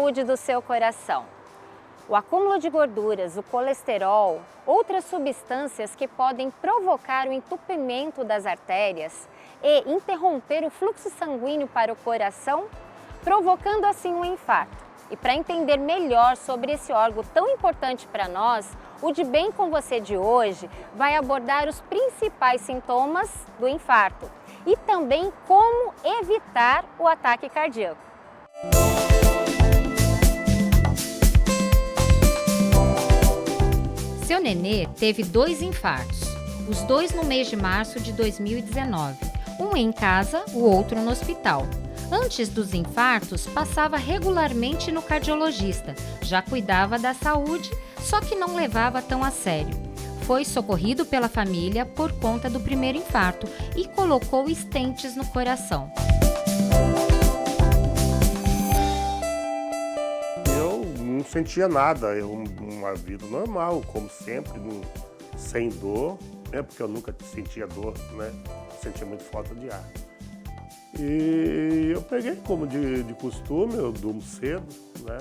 saúde do seu coração. O acúmulo de gorduras, o colesterol, outras substâncias que podem provocar o entupimento das artérias e interromper o fluxo sanguíneo para o coração, provocando assim um infarto. E para entender melhor sobre esse órgão tão importante para nós, o De Bem com Você de hoje vai abordar os principais sintomas do infarto e também como evitar o ataque cardíaco. Seu Nenê teve 2 infartos, os 2 no mês de março de 2019, um em casa, o outro no hospital. Antes dos infartos, passava regularmente no cardiologista, já cuidava da saúde, só que não levava tão a sério. Foi socorrido pela família por conta do primeiro infarto e colocou stents no coração. Eu não sentia nada, uma vida normal, como sempre, sem dor, né? Porque eu nunca sentia dor, né? Sentia muito falta de ar. E eu peguei como de costume, eu durmo cedo, né?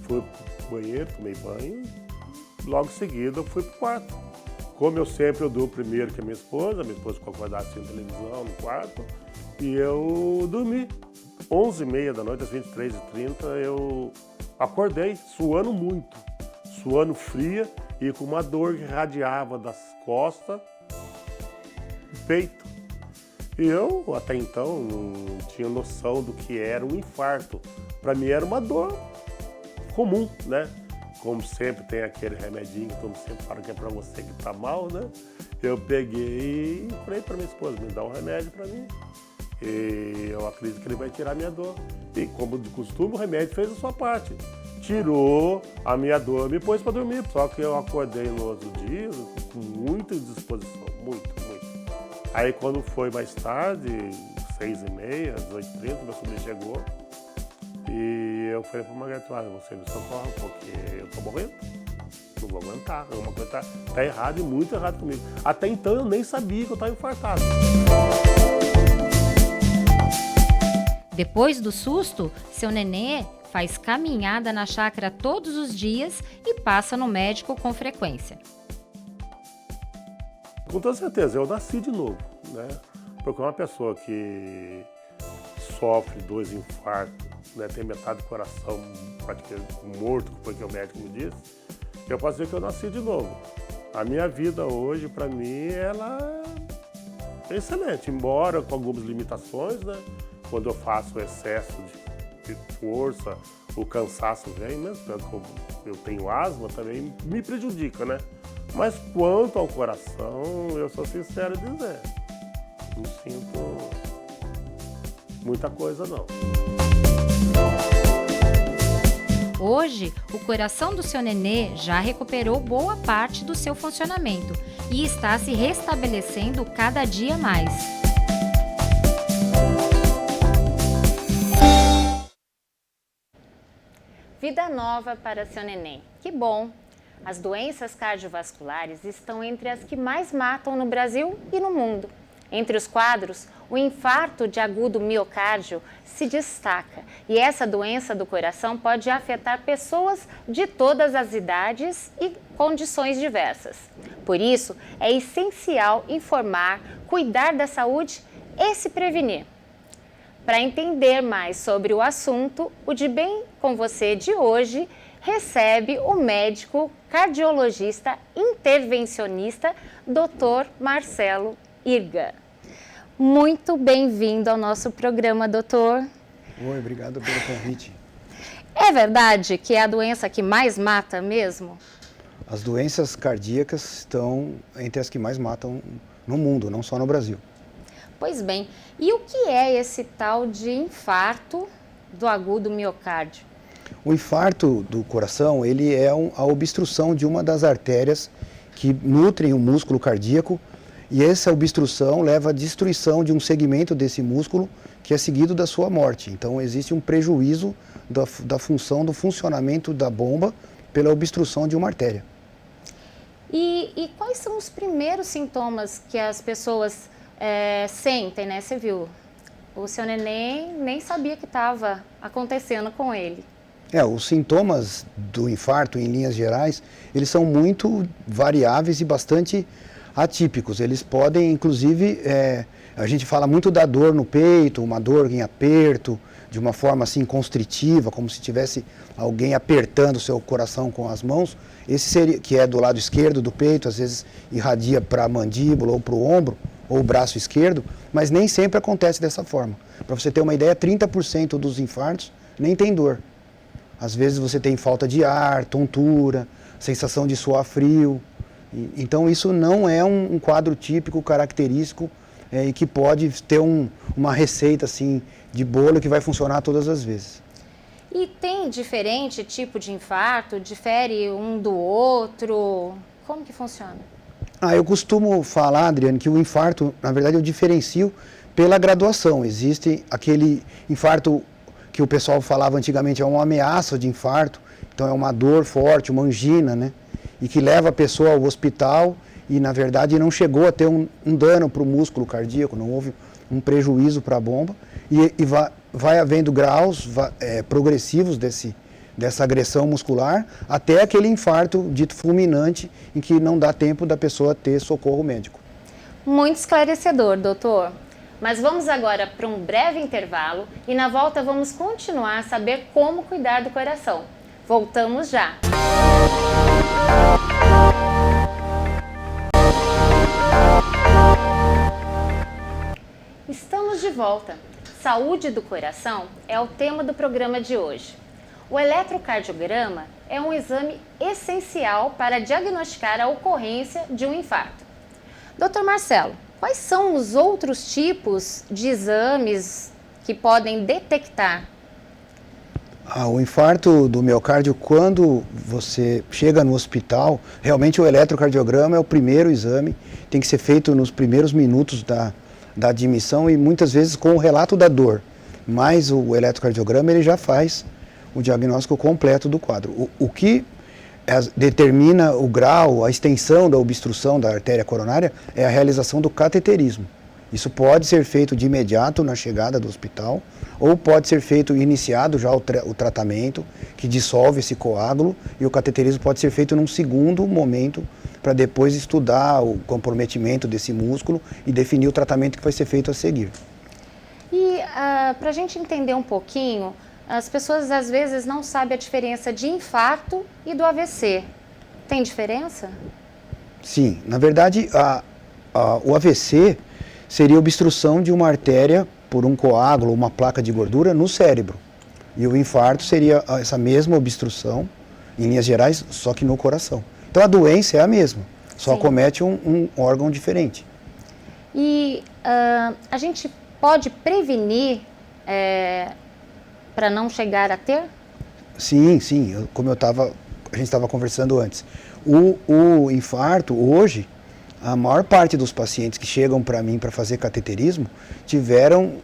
Fui pro banheiro, tomei banho, logo em seguida eu fui pro quarto. Como eu durmo primeiro que a minha esposa ficou acordada assistindo televisão no quarto, e eu dormi. 11h30 da noite, às 23h30, eu acordei suando muito, suando fria e com uma dor que radiava das costas, do peito. E eu, até então, não tinha noção do que era um infarto. Para mim era uma dor comum, né? Como sempre tem aquele remedinho que todo mundo sempre fala que é para você que tá mal, né? Eu peguei e falei para minha esposa, me dá um remédio para mim. E eu acredito que ele vai tirar a minha dor. E como de costume, o remédio fez a sua parte. Tirou a minha dor, me pôs para dormir. Só que eu acordei no outro dia com muita disposição, muito. Aí quando foi mais tarde, 6h30, 18h30, meu sobrinho chegou. E eu falei para Margarida, você me socorre, porque eu tô morrendo. Não vou aguentar, alguma coisa tá errada e muito errado comigo. Até então eu nem sabia que eu estava infartado. Depois do susto, seu Nenê faz caminhada na chácara todos os dias e passa no médico com frequência. Com toda certeza, eu nasci de novo, né? Porque uma pessoa que sofre 2 infartos, né, tem metade do coração praticamente morto, porque o médico me disse, eu posso dizer que eu nasci de novo. A minha vida hoje, para mim, ela é excelente, embora com algumas limitações, né? Quando eu faço excesso de força, o cansaço vem, mesmo porque eu tenho asma, também me prejudica, né? Mas quanto ao coração, eu sou sincero em dizer, não sinto muita coisa não. Hoje, o coração do seu Nenê já recuperou boa parte do seu funcionamento e está se restabelecendo cada dia mais. Vida nova para seu neném. Que bom! As doenças cardiovasculares estão entre as que mais matam no Brasil e no mundo. Entre os quadros, o infarto de agudo miocárdio se destaca e essa doença do coração pode afetar pessoas de todas as idades e condições diversas. Por isso, é essencial informar, cuidar da saúde e se prevenir. Para entender mais sobre o assunto, o De Bem com Você de hoje recebe o médico cardiologista intervencionista Dr. Marcelo Irga. Muito bem-vindo ao nosso programa, doutor. Oi, obrigado pelo convite. É verdade que é a doença que mais mata mesmo? As doenças cardíacas estão entre as que mais matam no mundo, não só no Brasil. Pois bem, e o que é esse tal de infarto do agudo miocárdio? O infarto do coração, ele é a obstrução de uma das artérias que nutrem o músculo cardíaco, e essa obstrução leva à destruição de um segmento desse músculo que é seguido da sua morte. Então existe um prejuízo da função, do funcionamento da bomba pela obstrução de uma artéria. E quais são os primeiros sintomas que as pessoas sentem, né? Você viu, o seu neném nem sabia que estava acontecendo com ele. Os sintomas do infarto, em linhas gerais, eles são muito variáveis e bastante atípicos. Eles podem, inclusive, a gente fala muito da dor no peito, uma dor em aperto, de uma forma assim constritiva, como se tivesse alguém apertando o seu coração com as mãos. Esse seria, que é do lado esquerdo do peito, às vezes irradia para a mandíbula ou para o ombro, ou o braço esquerdo, mas nem sempre acontece dessa forma. Para você ter uma ideia, 30% dos infartos nem tem dor. Às vezes você tem falta de ar, tontura, sensação de suar frio. Então isso não é um quadro típico, característico, e que pode ter uma receita assim, de bolo que vai funcionar todas as vezes. E tem diferente tipo de infarto? Difere um do outro? Como que funciona? Eu costumo falar, Adriane, que o infarto, na verdade, eu diferencio pela graduação. Existe aquele infarto que o pessoal falava antigamente, é uma ameaça de infarto, então é uma dor forte, uma angina, né? E que leva a pessoa ao hospital e, na verdade, não chegou a ter um dano para o músculo cardíaco, não houve um prejuízo para a bomba. E vai havendo graus progressivos dessa agressão muscular até aquele infarto dito fulminante, em que não dá tempo da pessoa ter socorro médico. Muito esclarecedor, doutor. Mas vamos agora para um breve intervalo e na volta vamos continuar a saber como cuidar do coração. Voltamos já! Estamos de volta. Saúde do coração é o tema do programa de hoje. O eletrocardiograma é um exame essencial para diagnosticar a ocorrência de um infarto. Dr. Marcelo, quais são os outros tipos de exames que podem detectar? O infarto do miocárdio, quando você chega no hospital, realmente o eletrocardiograma é o primeiro exame, tem que ser feito nos primeiros minutos da admissão e muitas vezes com o relato da dor. Mas o eletrocardiograma ele já faz o diagnóstico completo do quadro. O que determina o grau, a extensão da obstrução da artéria coronária é a realização do cateterismo. Isso pode ser feito de imediato na chegada do hospital ou pode ser feito iniciado já o tratamento que dissolve esse coágulo e o cateterismo pode ser feito num segundo momento para depois estudar o comprometimento desse músculo e definir o tratamento que vai ser feito a seguir. E para a gente entender um pouquinho, as pessoas às vezes não sabem a diferença de infarto e do AVC. Tem diferença? Sim, na verdade o AVC seria obstrução de uma artéria por um coágulo, uma placa de gordura no cérebro. E o infarto seria essa mesma obstrução, em linhas gerais, só que no coração. Então a doença é a mesma, só comete um órgão diferente. E a gente pode prevenir para não chegar a ter? Sim, como a gente estava conversando antes. O infarto, hoje, a maior parte dos pacientes que chegam para mim para fazer cateterismo tiveram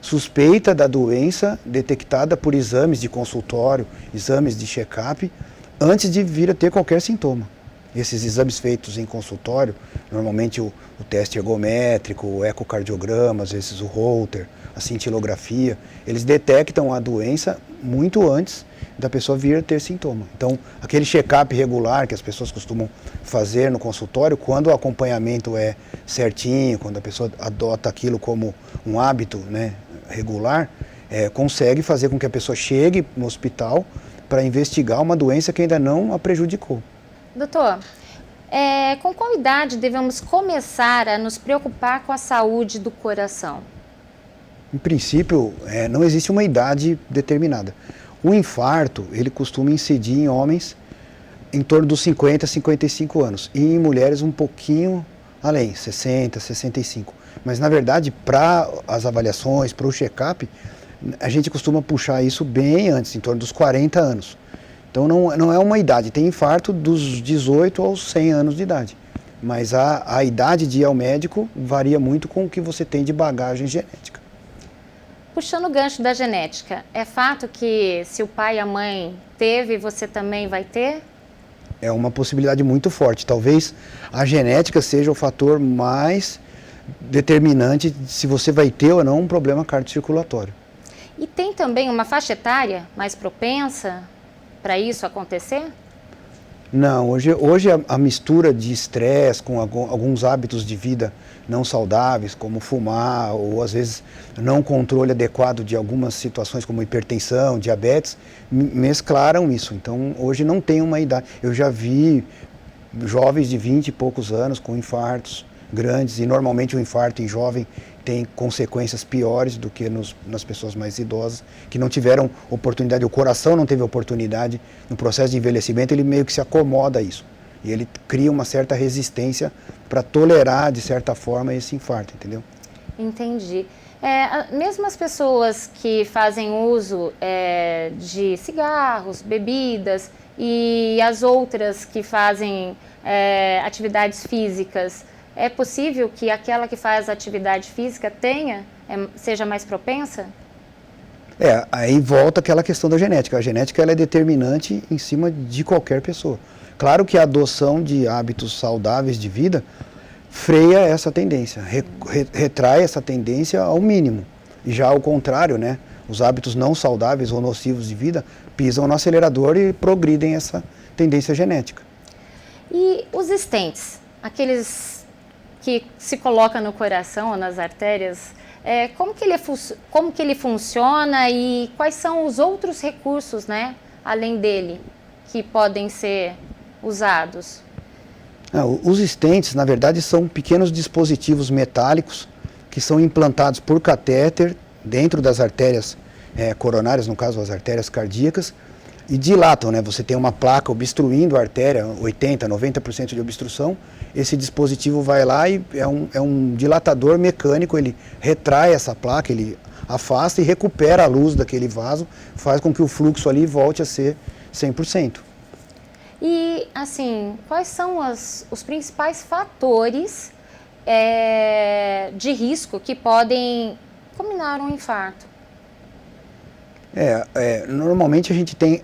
suspeita da doença detectada por exames de consultório, exames de check-up, antes de vir a ter qualquer sintoma. Esses exames feitos em consultório, normalmente o teste ergométrico, o ecocardiograma, às vezes o Holter, a cintilografia, eles detectam a doença muito antes da pessoa vir a ter sintoma. Então, aquele check-up regular que as pessoas costumam fazer no consultório, quando o acompanhamento é certinho, quando a pessoa adota aquilo como um hábito, né, regular, consegue fazer com que a pessoa chegue no hospital para investigar uma doença que ainda não a prejudicou. Doutor, com qual idade devemos começar a nos preocupar com a saúde do coração? Em princípio, não existe uma idade determinada. O infarto, ele costuma incidir em homens em torno dos 50 a 55 anos e em mulheres um pouquinho além, 60, 65. Mas, na verdade, para as avaliações, para o check-up, a gente costuma puxar isso bem antes, em torno dos 40 anos. Então, não é uma idade. Tem infarto dos 18 aos 100 anos de idade. Mas a idade de ir ao médico varia muito com o que você tem de bagagem genética. Puxando o gancho da genética, é fato que se o pai e a mãe teve, você também vai ter? É uma possibilidade muito forte. Talvez a genética seja o fator mais determinante de se você vai ter ou não um problema cardiocirculatório. E tem também uma faixa etária mais propensa para isso acontecer? Não, hoje a mistura de estresse com alguns hábitos de vida não saudáveis, como fumar, ou às vezes não controle adequado de algumas situações como hipertensão, diabetes, mesclaram isso. Então hoje não tem uma idade. Eu já vi jovens de 20 e poucos anos com infartos grandes, e normalmente o infarto em jovem tem consequências piores do que nas pessoas mais idosas, que não tiveram oportunidade, o coração não teve oportunidade, no processo de envelhecimento ele meio que se acomoda a isso. E ele cria uma certa resistência para tolerar, de certa forma, esse infarto, entendeu? Entendi. Mesmo as pessoas que fazem uso de cigarros, bebidas e as outras que fazem atividades físicas, é possível que aquela que faz atividade física seja mais propensa? Aí volta aquela questão da genética. A genética ela é determinante em cima de qualquer pessoa. Claro que a adoção de hábitos saudáveis de vida freia essa tendência, retrai essa tendência ao mínimo. E já ao contrário, né, os hábitos não saudáveis ou nocivos de vida pisam no acelerador e progridem essa tendência genética. E os stents, aqueles que se coloca no coração ou nas artérias, como que ele funciona e quais são os outros recursos, né, além dele, que podem ser usados? Os stents, na verdade, são pequenos dispositivos metálicos que são implantados por catéter dentro das artérias coronárias, no caso as artérias cardíacas, e dilatam, né? Você tem uma placa obstruindo a artéria, 80%, 90% de obstrução, esse dispositivo vai lá e é um dilatador mecânico, ele retrai essa placa, ele afasta e recupera a luz daquele vaso, faz com que o fluxo ali volte a ser 100%. E, assim, quais são os principais fatores de risco que podem combinar um infarto? Normalmente a gente tem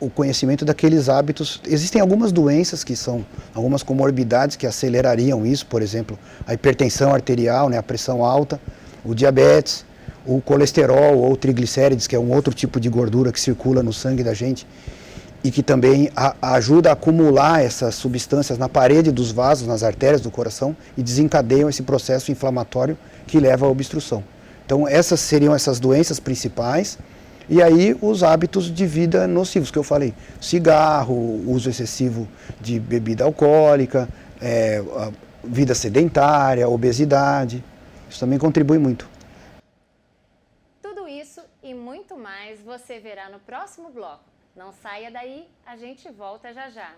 o conhecimento daqueles hábitos. Existem algumas doenças que são, algumas comorbidades que acelerariam isso, por exemplo, a hipertensão arterial, né, a pressão alta, o diabetes, o colesterol ou triglicérides, que é um outro tipo de gordura que circula no sangue da gente e que também ajuda a acumular essas substâncias na parede dos vasos, nas artérias do coração e desencadeiam esse processo inflamatório que leva à obstrução. Então essas seriam essas doenças principais. E aí os hábitos de vida nocivos que eu falei, cigarro, uso excessivo de bebida alcoólica, vida sedentária, obesidade, isso também contribui muito. Tudo isso e muito mais você verá no próximo bloco. Não saia daí, a gente volta já já.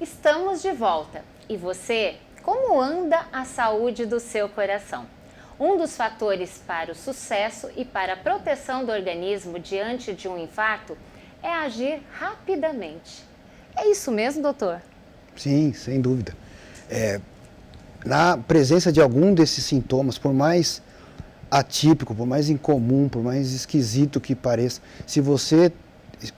Estamos de volta. E você? Como anda a saúde do seu coração? Um dos fatores para o sucesso e para a proteção do organismo diante de um infarto é agir rapidamente. É isso mesmo, doutor? Sim, sem dúvida. Na presença de algum desses sintomas, por mais atípico, por mais incomum, por mais esquisito que pareça, se você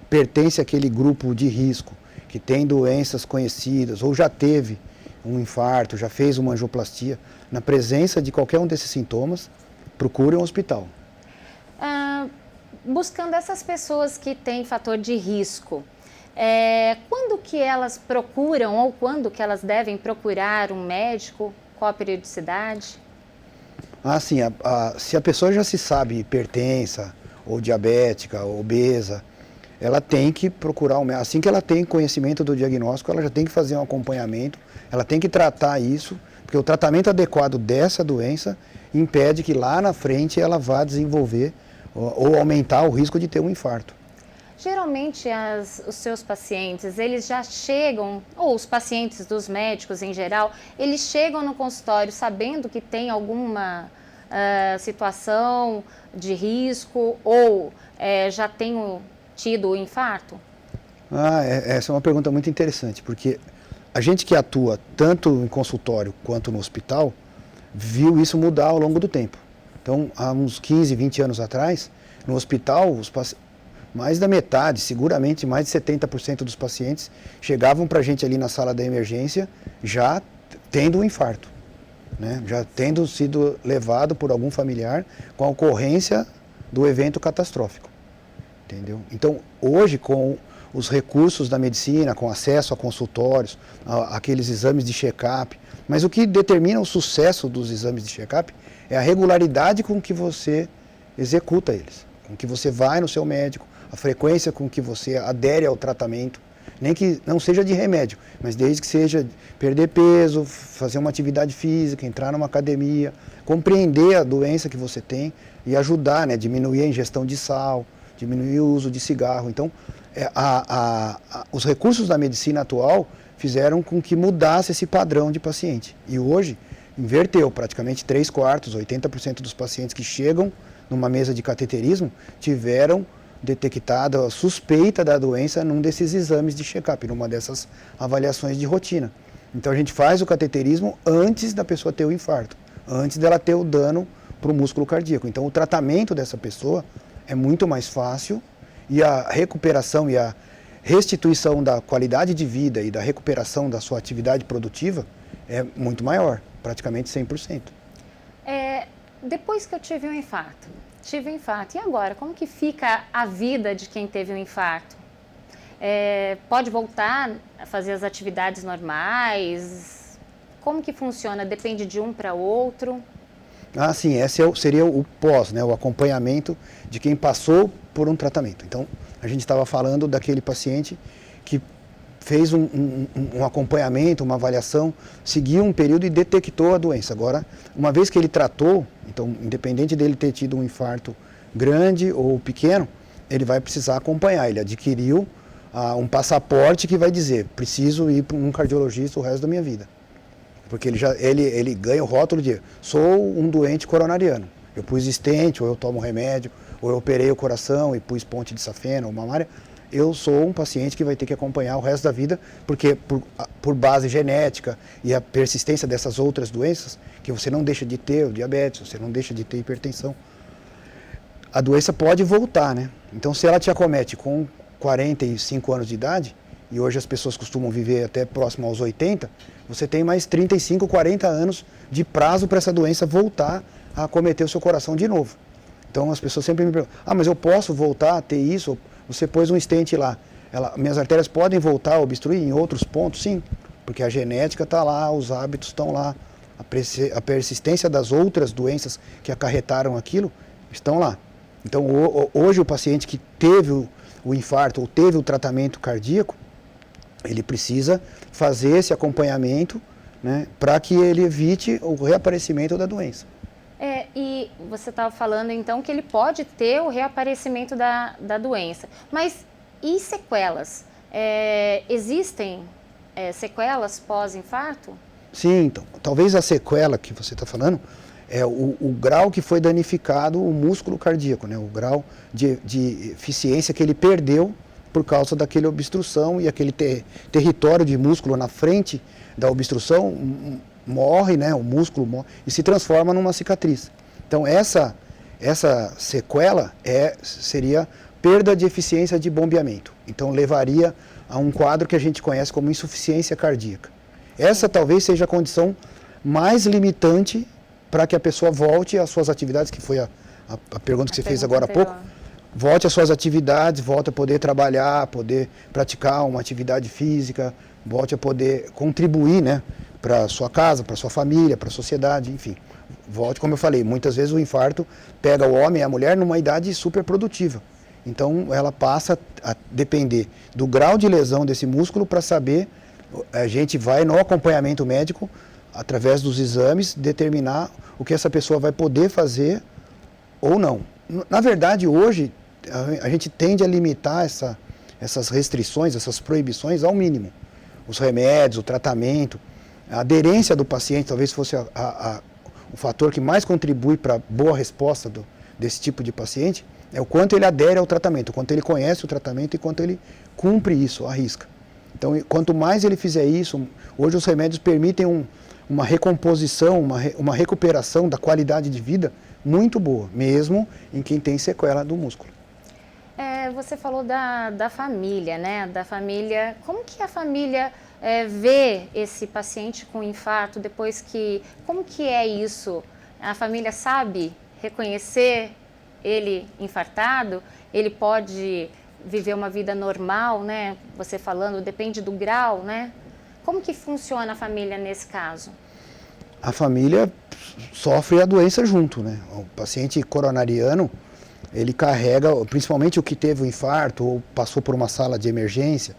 pertence àquele grupo de risco, que tem doenças conhecidas ou já teve um infarto, já fez uma angioplastia, na presença de qualquer um desses sintomas, procure um hospital. Buscando essas pessoas que têm fator de risco, quando que elas procuram ou quando que elas devem procurar um médico? Qual a periodicidade? Sim, se a pessoa já se sabe hipertensa, ou diabética, ou obesa, ela tem que procurar um médico. Assim que ela tem conhecimento do diagnóstico, ela já tem que fazer um acompanhamento, ela tem que tratar isso, porque o tratamento adequado dessa doença impede que lá na frente ela vá desenvolver ou aumentar o risco de ter um infarto. Geralmente os seus pacientes, eles já chegam, ou os pacientes dos médicos em geral, eles chegam no consultório sabendo que tem alguma situação de risco ou já tem tido o infarto? Essa é uma pergunta muito interessante, porque a gente que atua tanto em consultório quanto no hospital, viu isso mudar ao longo do tempo. Então, há uns 15, 20 anos atrás, no hospital, mais da metade, seguramente mais de 70% dos pacientes chegavam para a gente ali na sala da emergência já tendo um infarto, né? Já tendo sido levado por algum familiar com a ocorrência do evento catastrófico, entendeu? Então, hoje, com os recursos da medicina, com acesso a consultórios, aqueles exames de check-up, mas o que determina o sucesso dos exames de check-up é a regularidade com que você executa eles, com que você vai no seu médico, a frequência com que você adere ao tratamento, nem que não seja de remédio, mas desde que seja perder peso, fazer uma atividade física, entrar numa academia, compreender a doença que você tem e ajudar, né, diminuir a ingestão de sal, diminuir o uso de cigarro. Então, os recursos da medicina atual fizeram com que mudasse esse padrão de paciente. E hoje, inverteu, praticamente 3/4, 80% dos pacientes que chegam numa mesa de cateterismo tiveram detectada a suspeita da doença num desses exames de check-up, numa dessas avaliações de rotina. Então a gente faz o cateterismo antes da pessoa ter o infarto, antes dela ter o dano para o músculo cardíaco. Então o tratamento dessa pessoa é muito mais fácil e a recuperação e a restituição da qualidade de vida e da recuperação da sua atividade produtiva é muito maior, praticamente 100%. Depois que eu tive um infarto, e agora? Como que fica a vida de quem teve um infarto? Pode voltar a fazer as atividades normais? Como que funciona? Depende de um para outro? Sim, esse seria o pós, né, o acompanhamento de quem passou por um tratamento. Então, a gente estava falando daquele paciente que fez um acompanhamento, uma avaliação, seguiu um período e detectou a doença. Agora, uma vez que ele tratou, então, independente dele ter tido um infarto grande ou pequeno, ele vai precisar acompanhar. Ele adquiriu um passaporte que vai dizer, preciso ir para um cardiologista o resto da minha vida. Porque ele ganha o rótulo de, sou um doente coronariano. Eu pus stent, ou eu tomo remédio, ou eu operei o coração e pus ponte de safena ou mamária. Eu sou um paciente que vai ter que acompanhar o resto da vida, porque por base genética e a persistência dessas outras doenças, que você não deixa de ter o diabetes, você não deixa de ter hipertensão, a doença pode voltar, né? Então, se ela te acomete com 45 anos de idade, e hoje as pessoas costumam viver até próximo aos 80, você tem mais 35, 40 anos de prazo para essa doença voltar a acometer o seu coração de novo. Então, as pessoas sempre me perguntam, mas eu posso voltar a ter isso? Você pôs um stent lá, minhas artérias podem voltar a obstruir em outros pontos? Sim, porque a genética está lá, os hábitos estão lá, a persistência das outras doenças que acarretaram aquilo estão lá. Então, hoje o paciente que teve o infarto ou teve o tratamento cardíaco, ele precisa fazer esse acompanhamento, né, para que ele evite o reaparecimento da doença. E você estava falando então que ele pode ter o reaparecimento da doença, mas e sequelas? Existem sequelas pós-infarto? Sim, então, talvez a sequela que você está falando é o grau que foi danificado o músculo cardíaco, né, o grau de eficiência que ele perdeu por causa daquela obstrução, e aquele território de músculo na frente da obstrução morre, né, o músculo morre e se transforma numa cicatriz. Então essa sequela seria perda de eficiência de bombeamento. Então levaria a um quadro que a gente conhece como insuficiência cardíaca. Essa talvez seja a condição mais limitante para que a pessoa volte às suas atividades, que foi a pergunta que você fez agora há pouco. Volte às suas atividades, volte a poder trabalhar, poder praticar uma atividade física, volte a poder contribuir, né, para a sua casa, para a sua família, para a sociedade, enfim. Volte, como eu falei, muitas vezes o infarto pega o homem e a mulher numa idade super produtiva. Então, ela passa a depender do grau de lesão desse músculo para saber, a gente vai no acompanhamento médico, através dos exames, determinar o que essa pessoa vai poder fazer ou não. Na verdade, hoje, a gente tende a limitar essas restrições, essas proibições ao mínimo. Os remédios, o tratamento, a aderência do paciente talvez fosse o fator que mais contribui para a boa resposta desse tipo de paciente, é o quanto ele adere ao tratamento, o quanto ele conhece o tratamento e quanto ele cumpre isso, à risca. Então, quanto mais ele fizer isso, hoje os remédios permitem uma recomposição, uma recuperação da qualidade de vida muito boa, mesmo em quem tem sequela do músculo. Você falou da família, né? Da família. Como que a família ver esse paciente com infarto depois que... Como que é isso? A família sabe reconhecer ele infartado? Ele pode viver uma vida normal, né? Você falando, depende do grau, né? Como que funciona a família nesse caso? A família sofre a doença junto, né? O paciente coronariano, ele carrega, principalmente o que teve o infarto ou passou por uma sala de emergência,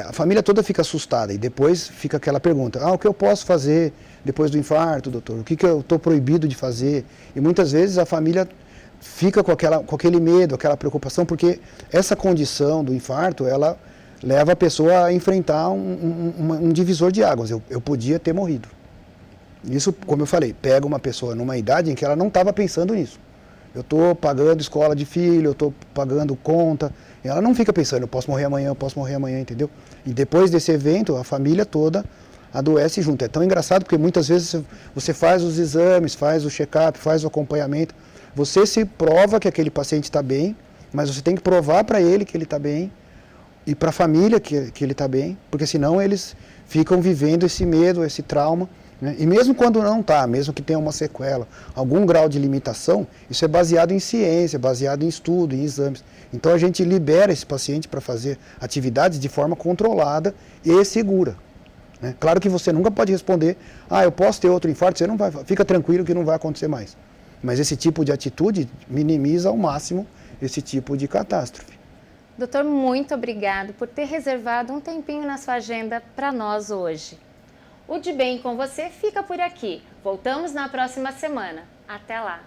a família toda fica assustada e depois fica aquela pergunta, o que eu posso fazer depois do infarto, doutor? O que eu estou proibido de fazer? E muitas vezes a família fica com aquele medo, aquela preocupação, porque essa condição do infarto, ela leva a pessoa a enfrentar um divisor de águas. Eu podia ter morrido. Isso, como eu falei, pega uma pessoa numa idade em que ela não estava pensando nisso. Eu estou pagando escola de filho, eu estou pagando conta. Ela não fica pensando, eu posso morrer amanhã, entendeu? E depois desse evento, a família toda adoece junto. É tão engraçado porque muitas vezes você faz os exames, faz o check-up, faz o acompanhamento. Você se prova que aquele paciente está bem, mas você tem que provar para ele que ele está bem e para a família que ele está bem, porque senão eles ficam vivendo esse medo, esse trauma. Né? E mesmo quando não está, mesmo que tenha uma sequela, algum grau de limitação, isso é baseado em ciência, baseado em estudo, em exames. Então a gente libera esse paciente para fazer atividades de forma controlada e segura. Né? Claro que você nunca pode responder, eu posso ter outro infarto, você não vai, fica tranquilo que não vai acontecer mais. Mas esse tipo de atitude minimiza ao máximo esse tipo de catástrofe. Doutor, muito obrigado por ter reservado um tempinho na sua agenda para nós hoje. O De Bem com Você fica por aqui. Voltamos na próxima semana. Até lá!